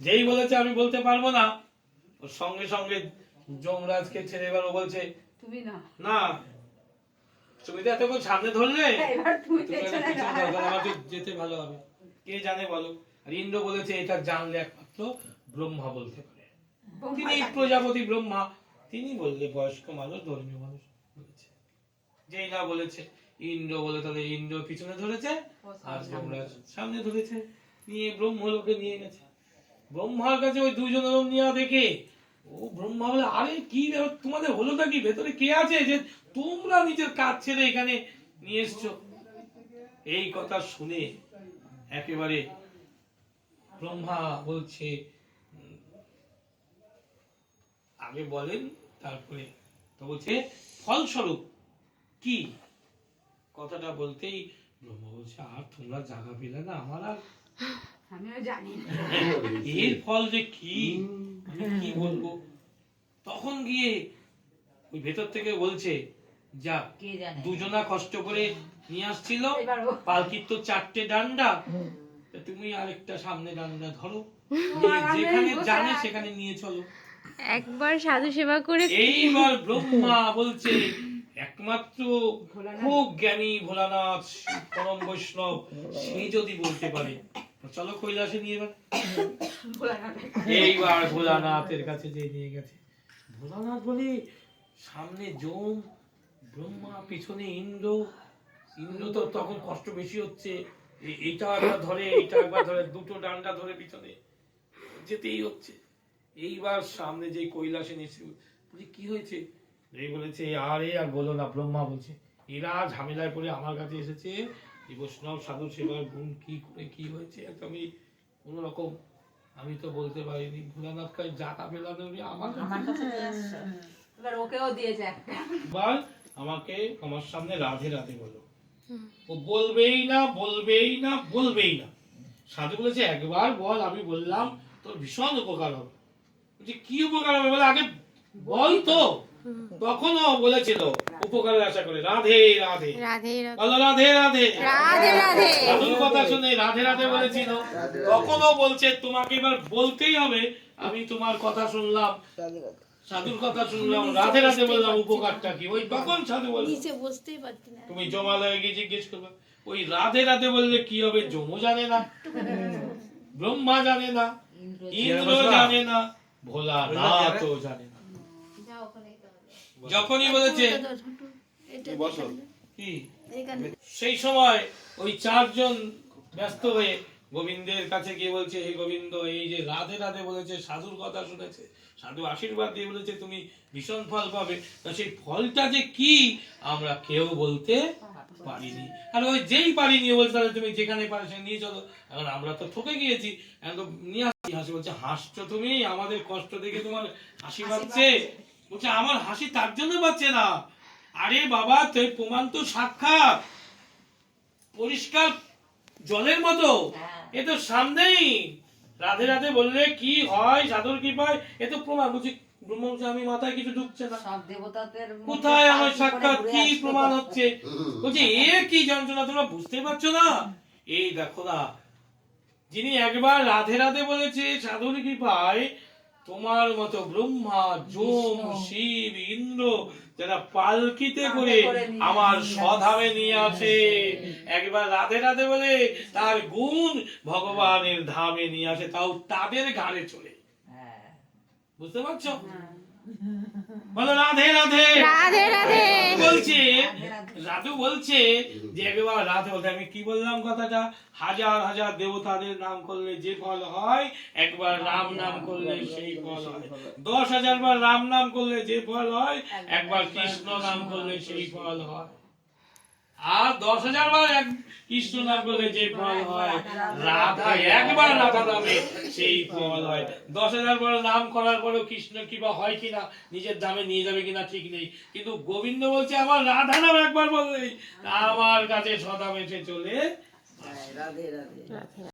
যেই বলেছে আমি বলতে পারবো না, ওর সঙ্গে সঙ্গে যমরাজকে ছেড়ে এবার ও বলছে তুমি না না, তুমি তো এতক্ষণ সামনে ধরলে, তুমি পিছনে ধরো, আমার তো যেতে ভালো হবে। কে জানে বলো। আর ইন্দ্র বলেছে এটা জানলে একমাত্র ব্রহ্মা বলতে পারে, তিনি প্রজাপতি ব্রহ্মা, তিনি বললে বয়স্ক মানুষ, ধর্মীয় মানুষ বলেছে। যেই না বলেছে ইন্দ্র বলে, তাহলে ইন্দ্র পিছনে ধরেছে আর যমরাজ সামনে ধরেছে, নিয়ে ব্রহ্মলোকে নিয়ে গেছে। ব্রহ্মার কাছে ওই দুজন নিয়ে দেখে ও ব্রহ্মা বলে, আরে কি তোমাদের হলোটা কি, ভেতরে কে আছে যে তোমরা নিজের কাজ ছেড়ে এখানে নিয়ে এসছো। এই কথা শুনে একেবারে ব্রহ্মা বলছে, আগে বলেন তারপরে তো বলছে ফলস্বরূপ কি, কথাটা বলতেই ব্রহ্মা বলছে, আর তোমরা জায়গা পেলে না আমার, আর আমিও জানি এর ফল যে কি, আমি কি বলবো। তখন গিয়ে ওই ভেতর থেকে বলছে, যা দুজনা কষ্ট করে নিয়ে আসছিল, পালকির তো 4টে ডান্ডা, তুমি আরেকটা সামনে ডান্ডা ধরো, যেখানে জানে সেখানে নিয়ে চলো। একবার সাধু সেবা করে এইবার ব্রহ্মা বলছে, একমাত্র খুব জ্ঞানী ভোলানাথ পরম বৈষ্ণব, সে যদি বলতে পারে, চলো কৈলাসে নিয়ে এবার। এইবার ভোলানাথের কাছে যে নিয়ে গেছে, ভোলানাথ বলে সামনে যম, ব্রহ্মা পিছনে ইন্দ্র। ইন্দ্র তো তখন কষ্ট বেশি হচ্ছে, এইটা একবার ধরে, এইটা একবার ধরে, দুটো ডান্ডা ধরে পিছনে যেতেই হচ্ছে। এইবার সামনে যে কৈলাসে নিয়েছে, বলছি কি হয়েছে, এই বলেছে, আরে আর বলো না, ব্রহ্মা বলছে এরা ঝামেলায় পড়ে আমার কাছে এসেছে, এই বৈষ্ণব সাধু সেবার গুণ কি করে কি হয়েছে, আমি কোন রকম আমি তো বলতে পারিনি। ভোলানাথ কাছে জাতা ফেলানো আমার কাছে এবার ওকেও দিয়েছে একটা, এবার আমাকে আমার সামনে রাধে রাধে বলো। ও বলবেই না বলবেই না বলবেই না। সাধু বলেছে একবার বল, আমি বললাম তোর ভীষণ উপকার হবে। বলছি কি উপকার হবে, বলে আগে বল তো। তখনও বলেছিল উপকারের আশা করে, রাধে রাধে বলো, রাধে রাধে সাধুর কথা শুনে রাধে রাধে বলেছিল। তখনও বলছে তোমাকে এবার বলতেই হবে, আমি তোমার কথা শুনলাম, সাধুর কথা শুনলাম, রাধে রাধে বললাম, উপকারটা কি। ওই তখন সাধু বলল, তুমি জমালয়ে গিয়ে জিজ্ঞেস করবে, ওই রাধে রাধে বললে কি হবে, যমও জানে না, ব্রহ্মা জানে না, ইন্দ্র জানে না, ভোলানাথও জানে না। যখনই বলেছে কি, সেই সময় ওই 4 জন ব্যস্ত হয়ে গোবিন্দের কাছে গিয়ে বলছে, হে গোবিন্দ, এই যে রাধে রাধে বলেছে, সাধুর কথা শুনেছে, সাধু আশীর্বাদ দিয়ে বলেছে তুমি ভীষণ ফল পাবে, তা সেই ফলটা যে কি আমরা কেউ বলতে পারিনি। আর ওই যেই পারিনি বলছে, তাহলে তুমি যেখানে পারে সে নিয়ে চলো, এখন আমরা তো ঠকে গিয়েছি, এখন তো নিয়ে আসছি। হাসি বলছে, হাসছো তুমি, আমাদের কষ্ট দেখে তোমার হাসি পাচ্ছে। বলছে আমার হাসি তার জন্য পাচ্ছে না, আরে বাবা তুই প্রমাণ তো সাক্ষাৎ পরিষ্কার জলের মতো, এ তো সামনেই, রাধে রাধে বললে কি হয়, সাধুর কি পায়, এ তো প্রমাণ। বলছি ব্রহ্মা বলছে, আমি মাথায় কিছু ঢুকছে না, কোথায় আমার সাক্ষাৎ, কি প্রমাণ হচ্ছে। বলছে এ কি যন্ত্রণা, তোমরা বুঝতে পারছো না, এই দেখো না, যিনি একবার রাধে রাধে বলেছে সাধুর কি পায়, তোমার মতো ব্রহ্মা যম শিব ইন্দ্র যারা পালকিতে করে আমার স্বধামে নিয়ে আসে, একবার রাধে রাধে বলে তার গুণ ভগবানের ধামে নিয়ে আসে, তাও তাদের ঘাড়ে চলে। বুঝতে পারছো, বলো রাধে রাধে রাধে রাধে বলছে। রাধু বলছে যে একবার রাধে বলতে, আমি কি বললাম কথাটা, হাজার হাজার দেবতাদের নাম করলে যে ফল হয়, একবার রাম নাম করলে সেই ফল হয়, 10,000 বার রাম নাম করলে যে ফল হয়, একবার কৃষ্ণ নাম করলে সেই ফল হয়, আর 10,000 বার কৃষ্ণ নাম করলে যে ফল হয়, রাধা একবার রাধা নামে সেই ফল হয়। 10,000 বার নাম করার পরেও কৃষ্ণ কিবা হয় কিনা, নিজের দামে নিয়ে যাবে কিনা ঠিক নেই, কিন্তু গোবিন্দ বলছে আমার রাধা নাম একবার বললেই আমার কাছে সদাম এসে চলে। রাধে রাধে।